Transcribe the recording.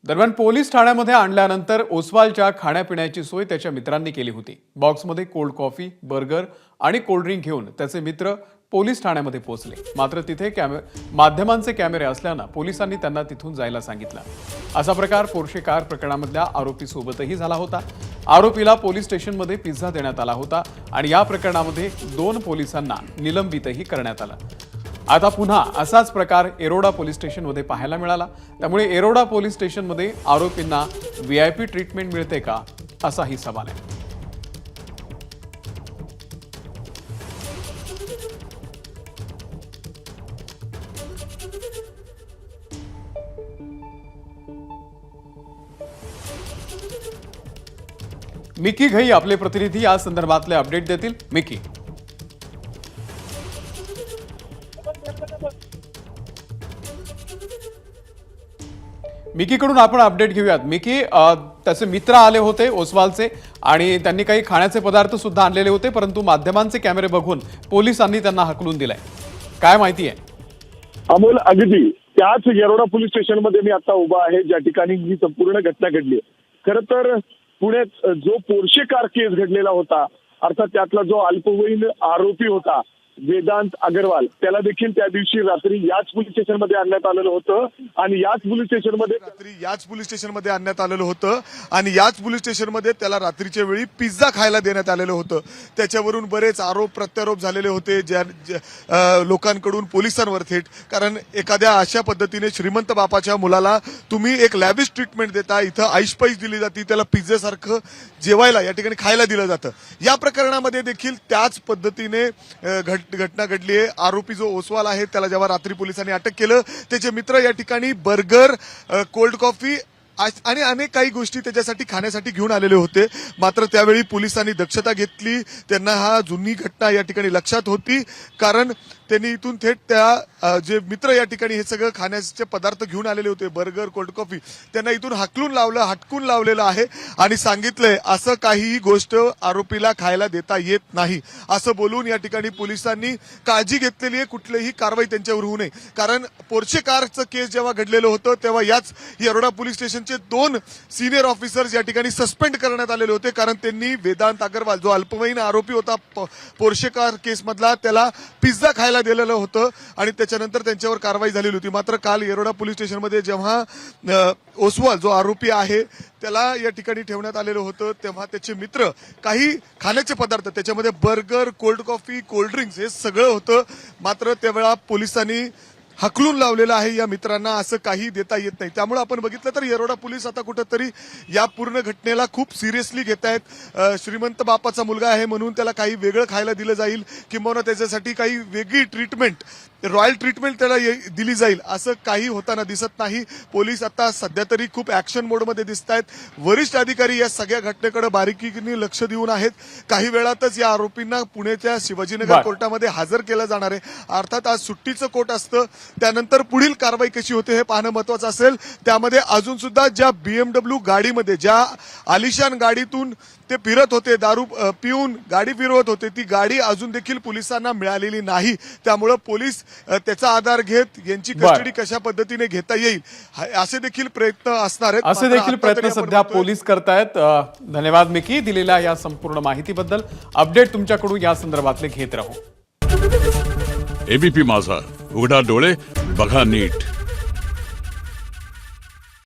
दरम्यान पोलीस ठाण्यामध्ये आणल्यानंतर ओसवालच्या खाण्यापिण्याची सोय त्याच्या मित्रांनी केली होती। बॉक्समध्ये कोल्ड कॉफी, बर्गर आणि कोल्ड ड्रिंक घेऊन त्याचे मित्र पोलीस ठाण्यामध्ये पोहोचले। मात्र तिथे माध्यमांचे कॅमेरे असल्याने पोलिसांनी त्यांना तिथून जायला सांगितलं। असा प्रकार पोर्शे कार प्रकरणामधल्या आरोपीसोबतही झाला होता। आरोपीला पोलीस स्टेशनमध्ये पिझ्झा देण्यात आला होता आणि या प्रकरणामध्ये 2 पोलिसांना निलंबितही करण्यात आलं। आता पुन्हा असाच प्रकार एरोडा पोलीस स्टेशनमध्ये पाहायला मिळाला। त्यामुळे एरोडा पोलीस स्टेशनमध्ये आरोपींना व्हीआयपी ट्रीटमेंट मिळते का असाही सवाल आहे। मिकी घई आपले प्रतिनिधी या संदर्भातले अपडेट देतील। मिकी, मिकीकडून आपण अपडेट घेऊयात। मिकी, त्याचे मित्र आले होते ओसवालचे आणि त्यांनी काही खाण्याचे पदार्थ सुद्धा आणलेले होते, परंतु माध्यमांचे कॅमेरे बघून पोलिसांनी त्यांना हकलून दिलंय। काय माहिती आहे? अमोल, अगदी त्याच येरोडा पोलीस स्टेशन मध्ये मी आता उभा आहे, ज्या ठिकाणी ही संपूर्ण घटना घडली। खरं तर पुण्यात जो पोर्शे कार केस घडलेला होता, अर्थात त्यातला जो अल्पवयीन आरोपी होता वेदांत अग्रवाल, त्याला देखील त्या दिवशी रात्री याच पोलीस स्टेशनमध्ये आणण्यात आलेलं होतं आणि याच पोलीस स्टेशनमध्ये त्याला रात्रीच्या वेळी पिझ्झा खायला देण्यात आलेलं होतं। त्याच्यावरून बरेच आरोप प्रत्यारोप झालेले होते लोकांकडून पोलिसांवर थेट, कारण एखाद्या अशा पद्धतीने श्रीमंत बापाच्या मुलाला तुम्ही एक लॅविश ट्रीटमेंट देता, इथं आईशपाईश दिली जाते, त्याला पिझ्झासारखं जेवायला या ठिकाणी खायला दिलं जातं। या प्रकरणामध्ये देखील त्याच पद्धतीने घटना घडली आहे। आरोपी जो ओसवाल आहे त्याला जेव्हा रात्री पोलिसांनी अटक केलं, त्याचे मित्र या ठिकाणी बर्गर, कोल्ड कॉफी आणि अनेक काही गोष्टी त्याच्यासाठी खाण्यासाठी घेऊन आलेले होते। मात्र त्यावेळी पोलिसांनी दक्षता घेतली, त्यांना हा जुनी घटना या ठिकाणी लक्षात होती, कारण त्यांनी इथून थेट त्या जे मित्र या ठिकाणी हे सगळं खाण्याचे पदार्थ घेऊन आलेले होते, बर्गर, कोल्ड कॉफी, त्यांना इथून हटकून लावलेलं आहे आणि सांगितलंय असं काहीही गोष्ट आरोपीला खायला देता येत नाही असं बोलून या ठिकाणी पोलिसांनी काळजी घेतलेली आहे, कुठलीही कारवाई त्यांच्यावर होऊ नये। कारण पोर्शे कारचं केस जेव्हा घडलेलं होतं तेव्हा याच येरोडा पोलीस स्टेशनचे 2 सिनियर ऑफिसर्स या ठिकाणी सस्पेंड करण्यात आलेले होते, कारण त्यांनी वेदांत अग्रवाल जो अल्पवयीन आरोपी होता पोर्शे कार केसमधला, त्याला पिझ्झा खायला दिलेलं होतं आणि त्याच्यानंतर त्यांच्यावर कारवाई झालेली होती। मात्र काल येरोडा पोलीस स्टेशनमध्ये जेव्हा ओसवाल जो आरोपी आहे त्याला या ठिकाणी ठेवण्यात आलेलं होतं, तेव्हा त्याचे मित्र काही खाण्याचे पदार्थ, त्याच्यामध्ये burger, cold coffee, cold drinks हे सगळं होतं। मात्र त्यावेळा पोलिसांनी हकलून लावलेलं आहे या मित्रांना, असं काही देता येत नाही। त्यामुळे आपण बघितलं तर येरोडा पोलीस आता कुठेतरी या पूर्ण घटनेला खूप सिरियसली घेत आहेत। श्रीमंत बापाचा मुलगा आहे म्हणून त्याला काही वेगळं खायला दिलं जाईल, किंवा त्याच्यासाठी काही वेगळी ट्रीटमेंट, रॉयल ट्रीटमेंट त्याला दिली जाईल, असं काही होताना दिसत नाही। पोलीस आता सध्या तरी खूप ऍक्शन मोडमध्ये दिसत आहेत। वरिष्ठ अधिकारी या सगळ्या घटनेकडे बारीकीने लक्ष देऊन आहेत। काही वेळातच या आरोपींना पुण्याच्या शिवाजीनगर कोर्टामध्ये हजर केलं जाणार आहे। अर्थात आज सुट्टीचं कोर्ट असतं, त्यानंतर पुढील कारवाई कशी होते हे पाहणं महत्वाचं असेल। त्यामध्ये अजून सुद्धा ज्या BMW गाडीमध्ये, ज्या आलिशान गाडीतून ते फिरत होते, दारू पिऊन गाडी फिरवत होते, ती गाडी अजून देखील पोलिसांना मिळालेली नाही। त्यामुळे पोलीस त्याचा आधार घेत यांची कस्टडी कशा पद्धतीने घेता येईल असे देखील प्रयत्न असणार आहेत। असे देखील प्रयत्न सध्या पोलीस करतायत। धन्यवाद मिकी, दिलेल्या या संपूर्ण माहितीबद्दल। अपडेट तुमच्याकडून या संदर्भातले घेत राहू। एबीपी माझा, उघडा डोळे बघा नीट।